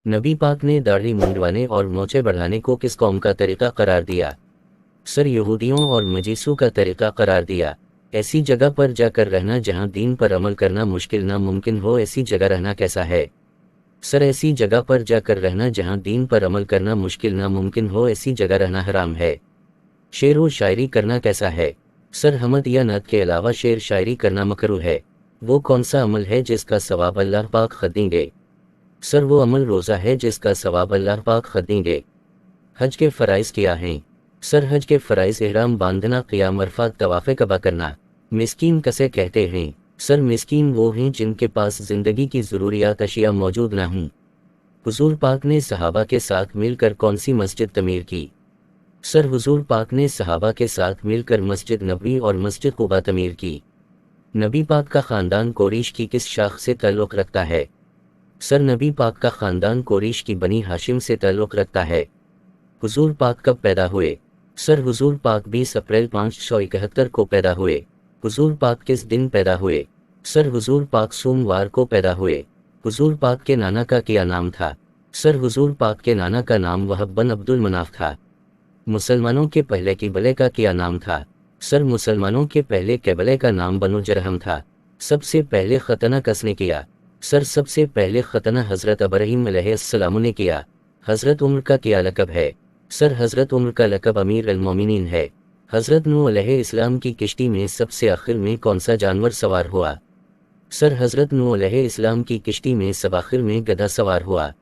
नबी पाक ने दाढ़ी मुंडवाने और मोछे बढ़ाने को किस कौम का तरीका करार दिया? सर, यहूदियों और मजीसों का तरीका करार दिया। ऐसी जगह पर जाकर रहना जहां दीन पर अमल करना मुश्किल नामुमकिन हो, ऐसी जगह रहना कैसा है? सर, ऐसी जगह पर जाकर रहना जहां दीन पर अमल करना मुश्किल नामुमकिन हो, ऐसी जगह रहना हराम है। शेर व शायरी करना कैसा है? सर, हमद या नत के अलावा शेर शायरी करना मकरूह है। वो कौन सा अमल है जिसका सवाब अल्लाह पाक खुद देंगे? सर, वो अमल रोज़ा है जिसका सवाब अल्लाह पाक खुद देंगे। हज के फ़राइज़ क्या हैं? सर, हज के फ़राइज़ इहराम बांधना, क़ियाम अरफ़ात, तवाफ़ कबा करना। मिस्कीन किसे कहते हैं? सर, मिस्कीन वो हैं जिनके पास ज़िंदगी की ज़रूरियात अशिया मौजूद ना हों। हुज़ूर पाक ने सहाबा के साथ मिलकर कौन सी मस्जिद तमीर की? सर, हुज़ूर पाक ने सहाबा के साथ मिलकर मस्जिद नबवी और मस्जिद कुबा तमीर की। नबी पाक का ख़ानदान कुरैश की किस शाख से ताल्लुक़ रखता है? सर, नबी पाक का ख़ानदान कुरैश की बनी हाशिम से ताल्लुक़ रखता है। हुज़ूर पाक कब पैदा हुए? सर, हुज़ूर पाक 20 अप्रैल 571 को पैदा हुए। हुज़ूर पाक किस दिन पैदा हुए? सर, हुज़ूर पाक सोमवार को पैदा हुए। हुज़ूर पाक के नाना का क्या नाम था? सर, हुज़ूर पाक के नाना का नाम वहब बन अब्दुल मनाफ था। मुसलमानों के पहले क़िबले का क्या नाम था? सर, मुसलमानों के पहले क़िबले का नाम बनु जरहम था। सबसे पहले खतना किसने किया? सर, सबसे पहले खतना हज़रत इब्राहीम अलैहिस्सलाम ने किया। हज़रत उमर का क्या लक़ब है? सर, हज़रत उमर का लक़ब अमीर अल मोमिनीन है। हज़रत नूह अलैहिस्सलाम की किश्ती में सबसे आखिर में कौन सा जानवर सवार हुआ? सर, हज़रत नूह अलैहिस्सलाम की किश्ती में सब आखिर में गधा सवार हुआ।